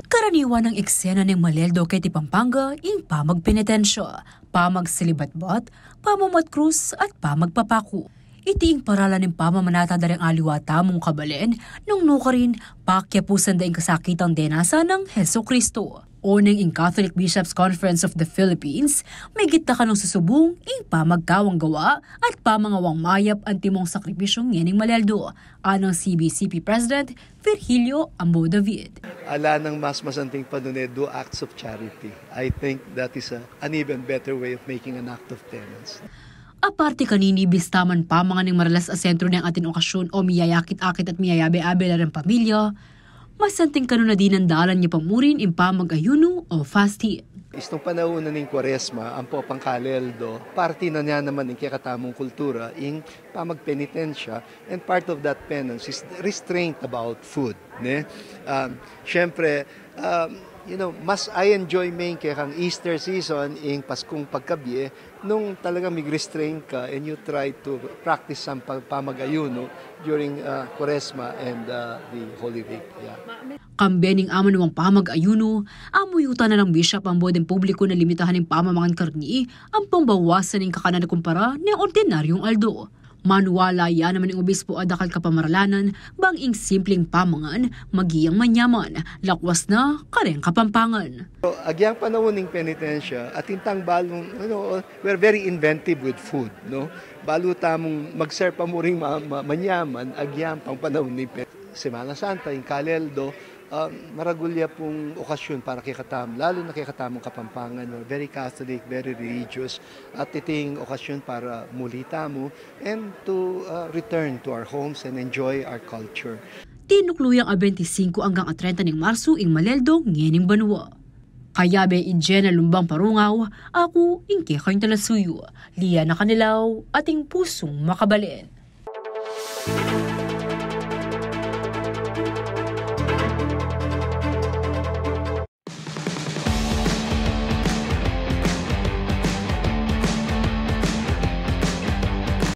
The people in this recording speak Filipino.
Karaniwan ang eksena ng Maleldo kay Pampanga ing pamagpenitensya, pamagsilibatbat, pamamatkrus at pamagpapaku. Iti ing paralan ng pamamanata darang aliwata mong kabalen nung nukarin pakyapusan daing kasakitang denasa ng Heso Kristo. Oneng ing Catholic Bishops Conference of the Philippines, may gita ka ng susubong ing pamagkawang gawa at pamangawang mayap ang timong sakripisyong ngening Maleldo, anang CBCP President Virgilio Ambo David. Ala ng mas masanting panunod, do acts of charity. I think that is an even better way of making an act of penance. Aparte kanini bistaman pa mga ng maralas a sentro ng atin okasyon o miyayakit-akit at miyayabe-abe na rin pamilya, masanting kanuna din ang dalan niya pamurin in pamag-ayuno o fasting. Istong panahon ng Kwaresma, ang po pangkaleldo, parte na niya naman ng kakatamong kultura, in pamagpenitensya, and part of that penance is restraint about food. Ne? Siyempre, mas I enjoy main kaya kang Easter season, in Paskong pagkabi, nung talagang mag-restrain ka and you try to practice some pamag-ayuno during Kwaresma and the Holy Week. Yeah. Kambening aman ng pamag-ayuno, amuyutan na ng bishop ang bodeng publiko na limitahan ng pamamangan karni ang pambawasan ng kakanan na kumpara ng ordinaryong aldo. Manuwala yan naman ng obispo adakal kapamaralanan bang ing simpleng pamangan, magiyang manyaman, lakwas na kareng kapampangan. So, agyang panahon ng penitensya at intang balong, we're very inventive with food. No? Balo tamong mag-serve pa mo rin manyaman, agyang pang panahon ng Semana Santa, yung kaleldo, maragulya pong okasyon para kikatam, lalo na kikatamong Kapampangan. We're very Catholic, very religious, at iting okasyon para mulita mo and to return to our homes and enjoy our culture. Tinukluyang 25 hanggang 30 ng Marso ing Maleldo, ngening Banwa. Kaya be Injena Lumbang Parungaw, ako ingke kayong talasuyo, liya na kanilaw, ating pusong makabalen.